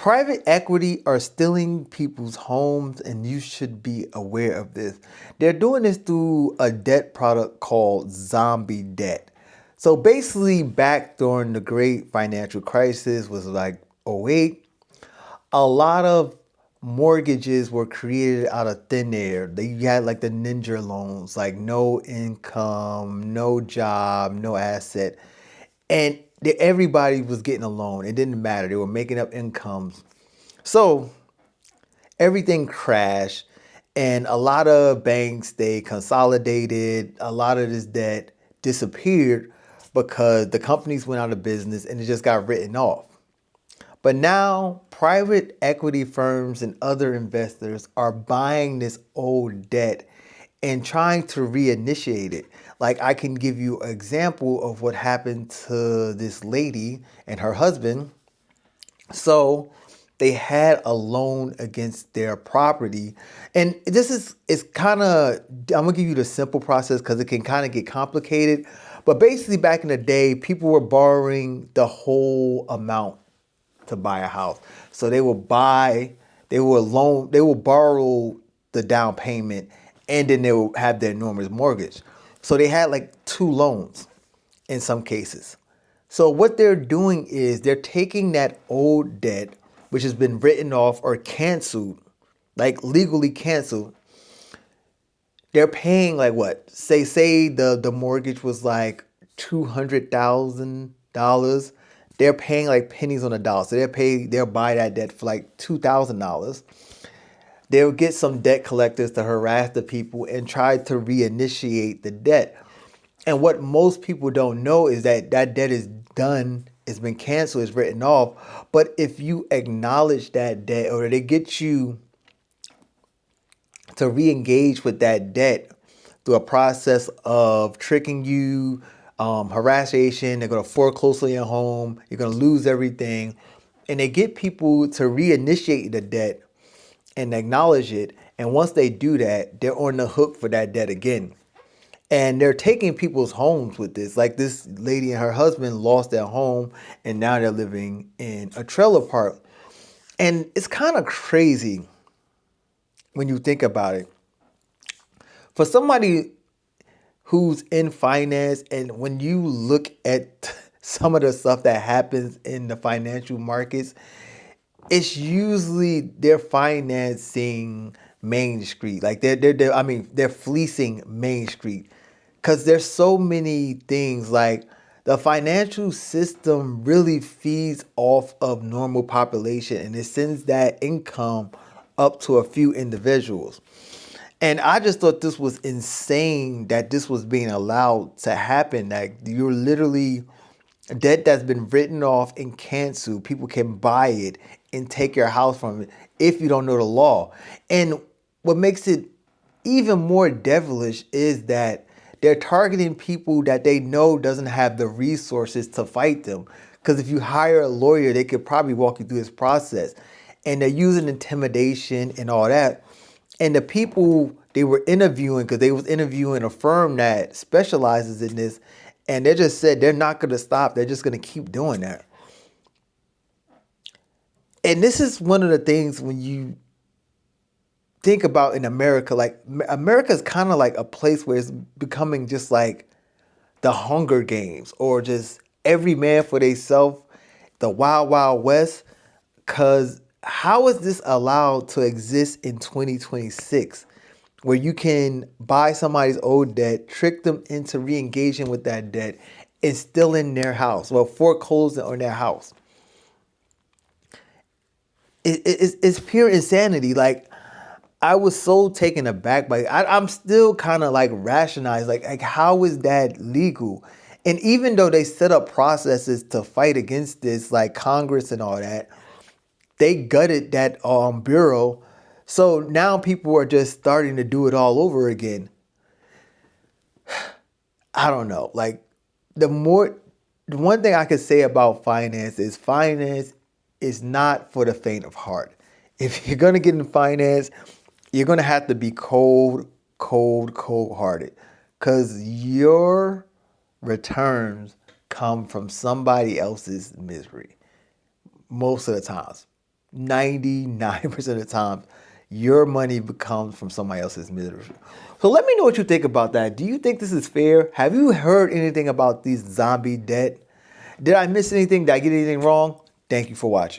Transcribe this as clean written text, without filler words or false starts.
Private equity are stealing people's homes, and you should be aware of this. They're doing this through a debt product called zombie debt. So basically, back during the great financial crisis was like '08, a lot of mortgages were created out of thin air. They had like the ninja loans, like no income, no job, no asset. And everybody was getting a loan. It didn't matter. They were making up incomes. So everything crashed, and a lot of banks, they consolidated. A lot of this debt disappeared because the companies went out of business and it just got written off. But now private equity firms and other investors are buying this old debt and trying to reinitiate it. Like, I can give you an example of what happened to this lady and her husband. So they had a loan against their property. And this is kind of, I'm gonna give you the simple process because it can kind of get complicated. But basically, back in the day, people were borrowing the whole amount to buy a house. So they will borrow the down payment, and then they will have their enormous mortgage. So they had like two loans in some cases. So what they're doing is they're taking that old debt, which has been written off or canceled, like legally canceled. They're paying like what? Say the mortgage was like $200,000. They're paying like pennies on a dollar. So they'll buy that debt for like $2,000. They'll get some debt collectors to harass the people and try to reinitiate the debt. And what most people don't know is that that debt is done, it's been canceled, it's written off. But if you acknowledge that debt, or they get you to re-engage with that debt through a process of tricking you, harassment, they're going to foreclose on your home, you're going to lose everything. And they get people to reinitiate the debt and acknowledge it. And once they do that, they're on the hook for that debt again. And they're taking people's homes with this. Like, this lady and her husband lost their home, and now they're living in a trailer park. And it's kind of crazy when you think about it. For somebody who's in finance, and when you look at some of the stuff that happens in the financial markets, it's usually they're financing Main Street. Like they're fleecing Main Street, because there's so many things. Like, the financial system really feeds off of normal population, and it sends that income up to a few individuals. And I just thought this was insane that this was being allowed to happen. Like, you're literally debt that's been written off and canceled. People can buy it and take your house from it if you don't know the law. And what makes it even more devilish is that they're targeting people that they know doesn't have the resources to fight them. Because if you hire a lawyer, they could probably walk you through this process. And they're using intimidation and all that. And the people they were interviewing, because they was interviewing a firm that specializes in this, and they just said they're not going to stop. They're just going to keep doing that. And this is one of the things when you think about in America, like, America is kind of like a place where it's becoming just like the Hunger Games, or just every man for themselves, the Wild Wild West. Because how is this allowed to exist in 2026, where you can buy somebody's old debt, trick them into re-engaging with that debt, and still in their house, well, foreclosing on their house? It's pure insanity. Like, I was so taken aback by it. I'm still kind of like rationalized, like how is that legal? And even though they set up processes to fight against this, like Congress and all that, they gutted that bureau. So now people are just starting to do it all over again. I don't know. Like, the one thing I could say about finance is not for the faint of heart. If you're gonna get in finance, you're gonna have to be cold hearted, because your returns come from somebody else's misery most of the times. 99% of the time, your money becomes from somebody else's misery. So let me know what you think about that. Do you think this is fair? Have you heard anything about these zombie debt? Did I miss anything? Did I get anything wrong? Thank you for watching.